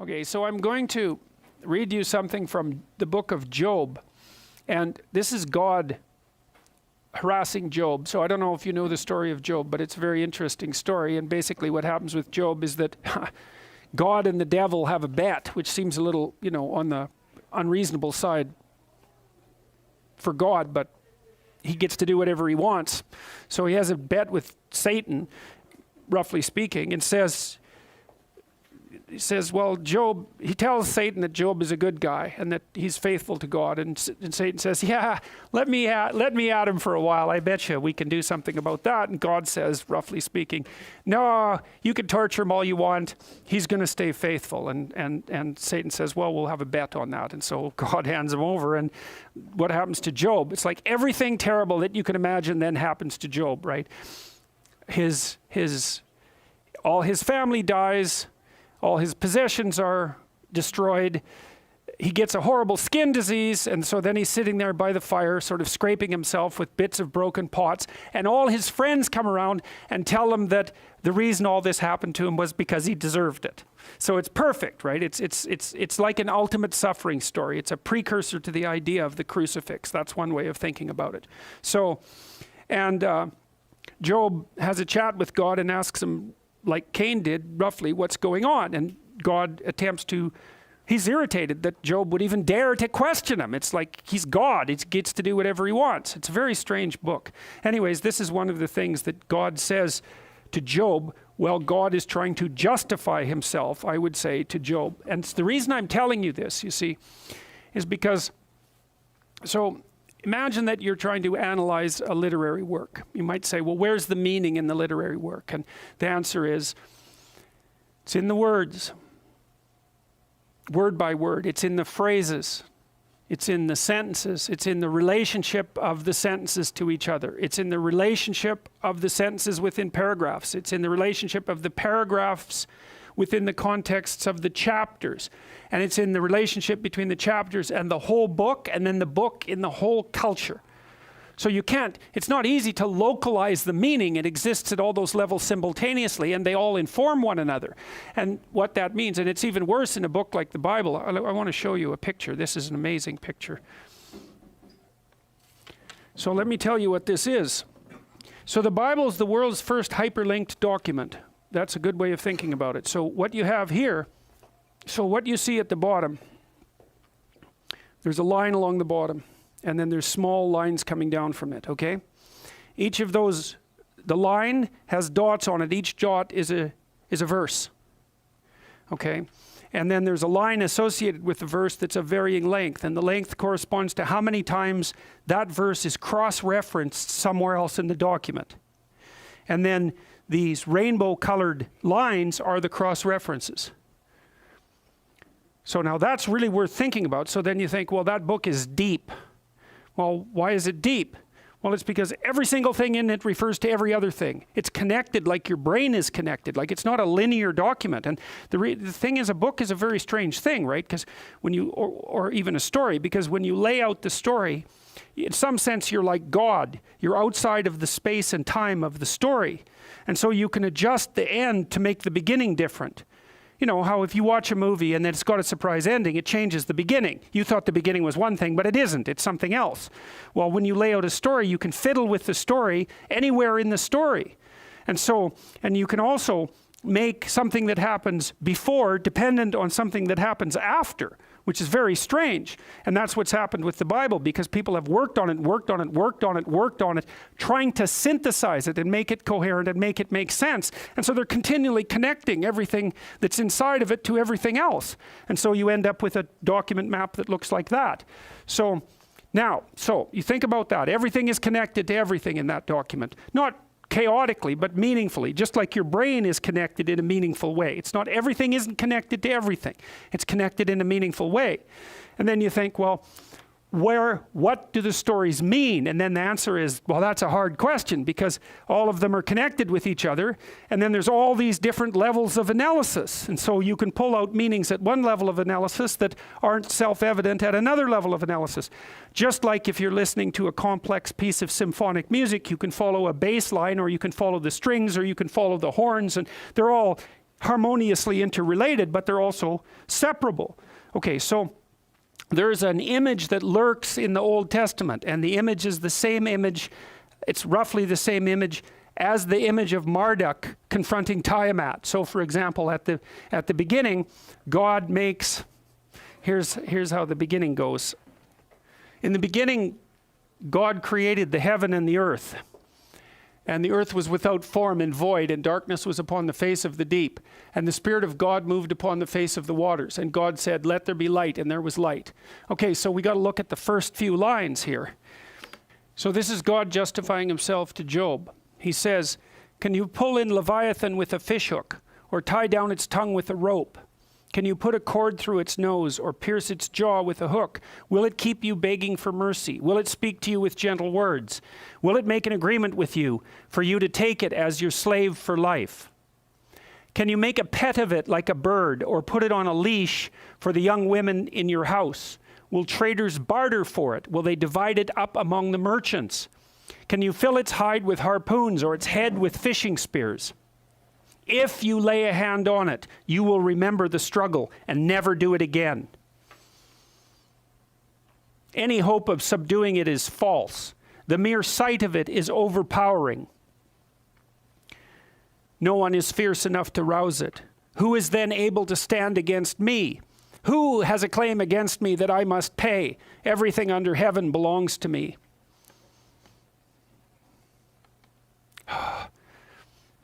Okay, so I'm going to read you something from the book of Job. And this is God harassing Job. So I don't know if you know the story of Job, but it's a very interesting story. And basically what happens with Job is that God and the devil have a bet, which seems a little, on the unreasonable side for God, but he gets to do whatever he wants. So he has a bet with Satan, roughly speaking, and he says, well, Job, he tells Satan that Job is a good guy and that he's faithful to God. And Satan says, yeah, let me at him for a while. I bet you we can do something about that. And God says, roughly speaking, no, you can torture him all you want. He's going to stay faithful. And Satan says, well, we'll have a bet on that. And so God hands him over. And what happens to Job? It's like everything terrible that you can imagine then happens to Job, right? All his family dies. All his possessions are destroyed. He gets a horrible skin disease, and so then he's sitting there by the fire, sort of scraping himself with bits of broken pots, and all his friends come around and tell him that the reason all this happened to him was because he deserved it. So it's perfect, right? It's like an ultimate suffering story. It's a precursor to the idea of the crucifix. That's one way of thinking about it. So, and Job has a chat with God and asks him, like Cain did, roughly, what's going on? And God attempts to, he's irritated that Job would even dare to question him. It's like he's God. He gets to do whatever he wants. It's a very strange book. Anyways, this is one of the things that God says to Job. Well, God is trying to justify himself, I would say, to Job. And the reason I'm telling you this, you see, is because, so imagine that you're trying to analyze a literary work. You might say, well, where's the meaning in the literary work? And the answer is, it's in the words, word by word. It's in the phrases. It's in the sentences. It's in the relationship of the sentences to each other. It's in the relationship of the sentences within paragraphs. It's in the relationship of the paragraphs within the contexts of the chapters. And it's in the relationship between the chapters and the whole book, and then the book in the whole culture. So you can't, it's not easy to localize the meaning. It exists at all those levels simultaneously, and they all inform one another. And what that means, and it's even worse in a book like the Bible. I want to show you a picture. This is an amazing picture. So let me tell you what this is. So the Bible is the world's first hyperlinked document. That's a good way of thinking about it. So what you have here, so what you see at the bottom, there's a line along the bottom, and then there's small lines coming down from it, okay? Each of those, the line has dots on it. Each dot is a verse, okay? And then there's a line associated with the verse that's of varying length, and the length corresponds to how many times that verse is cross-referenced somewhere else in the document. And then these rainbow-colored lines are the cross-references. So now that's really worth thinking about. So then you think, well, that book is deep. Well, why is it deep? Well, it's because every single thing in it refers to every other thing. It's connected like your brain is connected. Like it's not a linear document. And the thing is, a book is a very strange thing, right? Because when you, or even a story, because when you lay out the story, in some sense, you're like God. You're outside of the space and time of the story. And so you can adjust the end to make the beginning different. You know, how if you watch a movie and then it's got a surprise ending, it changes the beginning. You thought the beginning was one thing, but it isn't. It's something else. Well, when you lay out a story, you can fiddle with the story anywhere in the story. And so, and you can also make something that happens before dependent on something that happens after, which is very strange. And that's what's happened with the Bible, because people have worked on it, trying to synthesize it and make it coherent and make it make sense. And so they're continually connecting everything that's inside of it to everything else. And so you end up with a document map that looks like that. So now, so you think about that. Everything is connected to everything in that document. Not chaotically, but meaningfully, just like your brain is connected in a meaningful way. It's not everything isn't connected to everything. It's connected in a meaningful way. And then you think, well, what do the stories mean? And then the answer is, well, that's a hard question, because all of them are connected with each other. And then there's all these different levels of analysis. And so you can pull out meanings at one level of analysis that aren't self-evident at another level of analysis. Just like if you're listening to a complex piece of symphonic music, you can follow a bass line, or you can follow the strings, or you can follow the horns, and they're all harmoniously interrelated, but they're also separable. Okay, so there's an image that lurks in the Old Testament, and the image is the same image, it's roughly the same image as the image of Marduk confronting Tiamat. So for example, at the beginning, God makes, here's how the beginning goes. In the beginning, God created the heaven and the earth. And the earth was without form and void, and darkness was upon the face of the deep. And the Spirit of God moved upon the face of the waters. And God said, let there be light, and there was light. Okay, so we got to look at the first few lines here. So this is God justifying himself to Job. He says, can you pull in Leviathan with a fishhook, or tie down its tongue with a rope? Can you put a cord through its nose, or pierce its jaw with a hook? Will it keep you begging for mercy? Will it speak to you with gentle words? Will it make an agreement with you, for you to take it as your slave for life? Can you make a pet of it like a bird, or put it on a leash for the young women in your house? Will traders barter for it? Will they divide it up among the merchants? Can you fill its hide with harpoons, or its head with fishing spears? If you lay a hand on it, you will remember the struggle and never do it again. Any hope of subduing it is false. The mere sight of it is overpowering. No one is fierce enough to rouse it. Who is then able to stand against me? Who has a claim against me that I must pay? Everything under heaven belongs to me.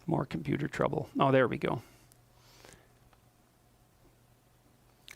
More computer trouble. Oh, there we go.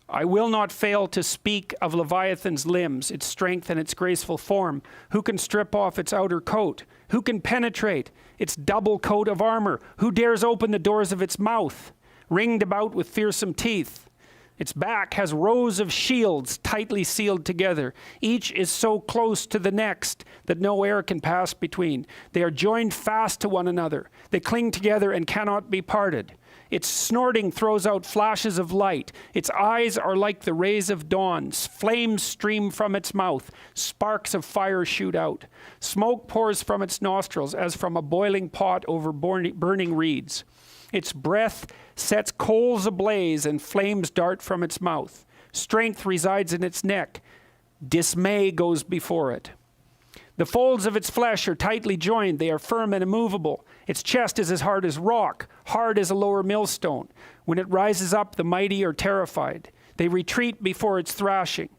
I will not fail to speak of Leviathan's limbs, its strength and its graceful form. Who can strip off its outer coat? Who can penetrate its double coat of armor? Who dares open the doors of its mouth, ringed about with fearsome teeth? Its back has rows of shields tightly sealed together. Each is so close to the next that no air can pass between. They are joined fast to one another. They cling together and cannot be parted. Its snorting throws out flashes of light. Its eyes are like the rays of dawn. Flames stream from its mouth. Sparks of fire shoot out. Smoke pours from its nostrils as from a boiling pot over burning reeds. Its breath sets coals ablaze and flames dart from its mouth. Strength resides in its neck. Dismay goes before it. The folds of its flesh are tightly joined. They are firm and immovable. Its chest is as hard as rock, hard as a lower millstone. When it rises up, the mighty are terrified. They retreat before its thrashing.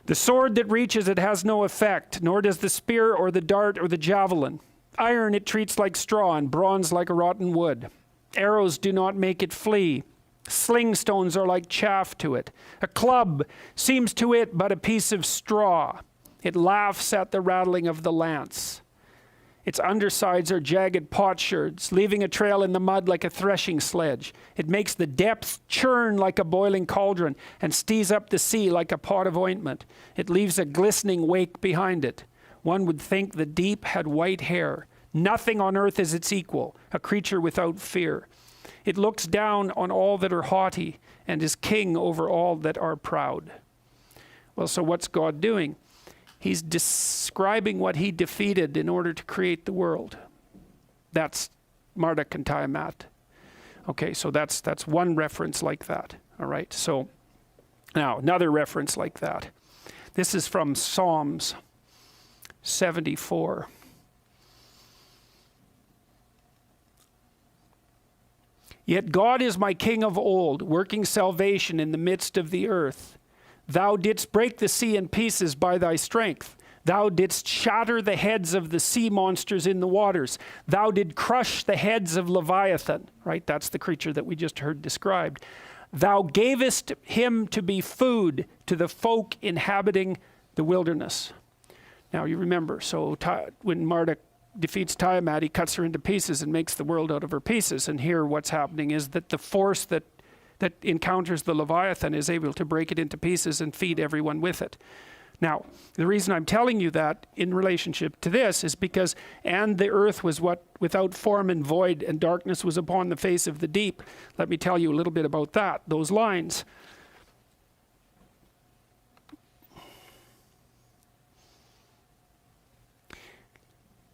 The sword that reaches it has no effect, nor does the spear or the dart or the javelin. Iron it treats like straw, and bronze like a rotten wood. Arrows do not make it flee. Sling stones are like chaff to it. A club seems to it but a piece of straw. It laughs at the rattling of the lance. Its undersides are jagged potsherds, leaving a trail in the mud like a threshing sledge. It makes the depths churn like a boiling cauldron and stees up the sea like a pot of ointment. It leaves a glistening wake behind it. One would think the deep had white hair. Nothing on earth is its equal, a creature without fear. It looks down on all that are haughty and is king over all that are proud. Well, so what's God doing? He's describing what he defeated in order to create the world. That's Marduk and Tiamat. Okay, so that's one reference like that. All right, so now another reference like that. This is from Psalms 74. Yet God is my king of old, working salvation in the midst of the earth. Thou didst break the sea in pieces by thy strength. Thou didst shatter the heads of the sea monsters in the waters. Thou did crush the heads of Leviathan. Right, that's the creature that we just heard described. Thou gavest him to be food to the folk inhabiting the wilderness. Now you remember, so when Marduk defeats Tiamat, he cuts her into pieces and makes the world out of her pieces. And here what's happening is that the force that encounters the Leviathan is able to break it into pieces and feed everyone with it. Now, the reason I'm telling you that in relationship to this is because, and the earth was without form and void, and darkness was upon the face of the deep. Let me tell you a little bit about that, those lines.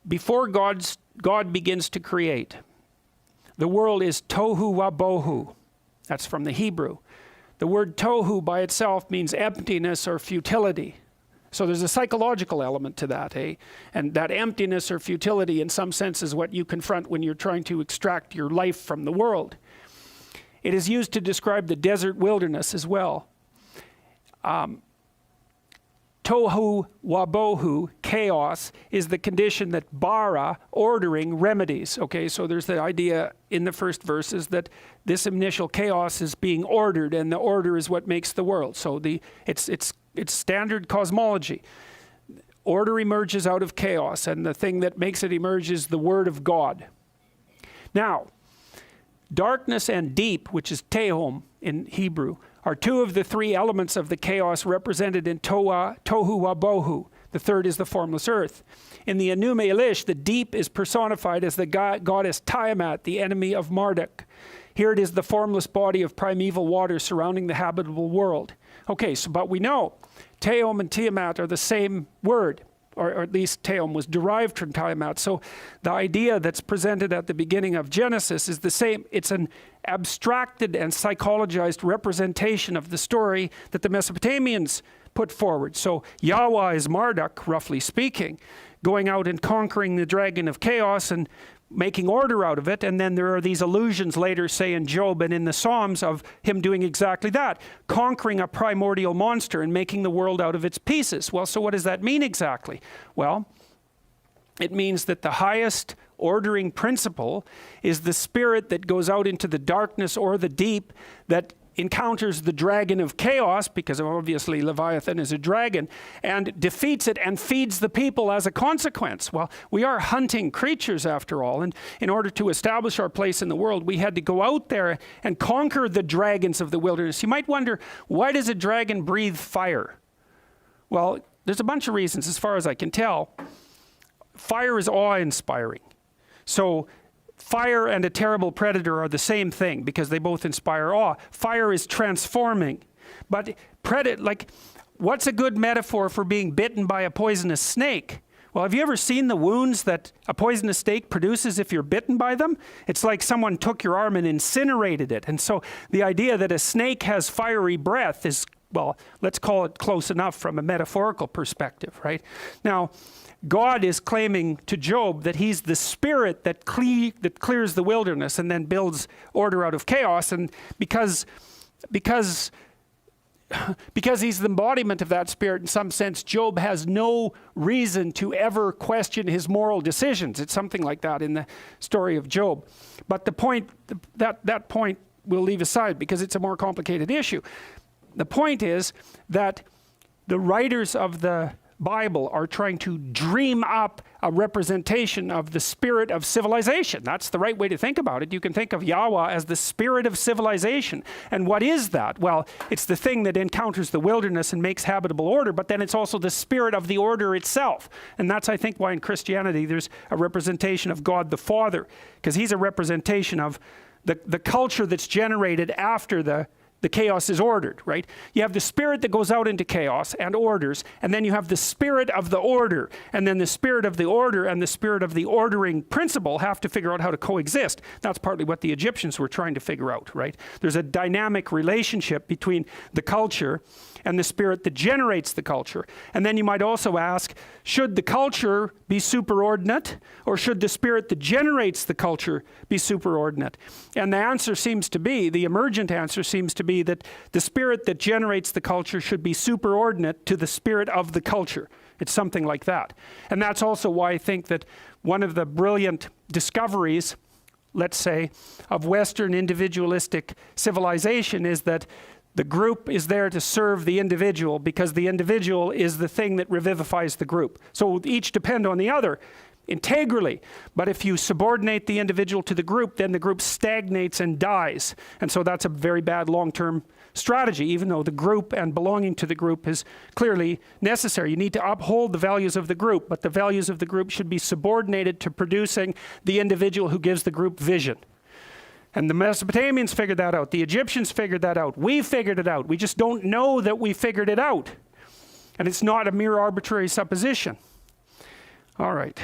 Before God begins to create, the world is tohu wabohu. That's from the Hebrew. The word tohu by itself means emptiness or futility. So there's a psychological element to that, eh? And that emptiness or futility in some sense is what you confront when you're trying to extract your life from the world. It is used to describe the desert wilderness as well. Tohu wabohu, chaos, is the condition that bara, ordering, remedies. Okay, so there's the idea in the first verses that this initial chaos is being ordered, and the order is what makes the world. So it's standard cosmology. Order emerges out of chaos, and the thing that makes it emerge is the Word of God. Now, darkness and deep, which is tehom in Hebrew, are two of the three elements of the chaos represented in tohu wabohu. The third is the formless earth. In the Enuma Elish, the deep is personified as the goddess Tiamat, the enemy of Marduk. Here it is the formless body of primeval water surrounding the habitable world. Okay, so but we know Tehom and Tiamat are the same word, or at least Tehom was derived from Tiamat. So the idea that's presented at the beginning of Genesis is the same. It's an abstracted and psychologized representation of the story that the Mesopotamians put forward. So Yahweh is Marduk, roughly speaking, going out and conquering the dragon of chaos and making order out of it. And then there are these allusions later, say in Job and in the Psalms, of him doing exactly that, conquering a primordial monster and making the world out of its pieces. Well, so what does that mean exactly? Well, it means that the highest ordering principle is the spirit that goes out into the darkness or the deep, that encounters the dragon of chaos, because obviously Leviathan is a dragon, and defeats it and feeds the people as a consequence. Well, we are hunting creatures after all, and in order to establish our place in the world, we had to go out there and conquer the dragons of the wilderness. You might wonder, why does a dragon breathe fire? Well, there's a bunch of reasons as far as I can tell. Fire is awe-inspiring. So fire and a terrible predator are the same thing because they both inspire awe. Fire is transforming. But what's a good metaphor for being bitten by a poisonous snake? Well, have you ever seen the wounds that a poisonous snake produces if you're bitten by them? It's like someone took your arm and incinerated it. And so the idea that a snake has fiery breath is, well, let's call it close enough from a metaphorical perspective, right? Now, God is claiming to Job that he's the spirit that clears the wilderness and then builds order out of chaos. And because he's the embodiment of that spirit in some sense, Job has no reason to ever question his moral decisions. It's something like that in the story of Job. But the point, that point we'll leave aside because it's a more complicated issue. The point is that the writers of the Bible are trying to dream up a representation of the spirit of civilization. That's the right way to think about it. You can think of Yahweh as the spirit of civilization. And what is that? Well, it's the thing that encounters the wilderness and makes habitable order, but then it's also the spirit of the order itself. And that's, I think, why in Christianity there's a representation of God the Father, because he's a representation of the culture that's generated after the chaos is ordered, right? You have the spirit that goes out into chaos and orders, and then you have the spirit of the order, and then the spirit of the order and the spirit of the ordering principle have to figure out how to coexist. That's partly what the Egyptians were trying to figure out, right? There's a dynamic relationship between the culture and the spirit that generates the culture. And then you might also ask, should the culture be superordinate, or should the spirit that generates the culture be superordinate? And the answer seems to be, the emergent answer seems to be that the spirit that generates the culture should be superordinate to the spirit of the culture. It's something like that. And that's also why I think that one of the brilliant discoveries, let's say, of Western individualistic civilization is that the group is there to serve the individual, because the individual is the thing that revivifies the group. So each depend on the other integrally. But if you subordinate the individual to the group, then the group stagnates and dies. And so that's a very bad long-term strategy, even though the group and belonging to the group is clearly necessary. You need to uphold the values of the group, but the values of the group should be subordinated to producing the individual who gives the group vision. And the Mesopotamians figured that out. The Egyptians figured that out. We figured it out. We just don't know that we figured it out. And it's not a mere arbitrary supposition. All right.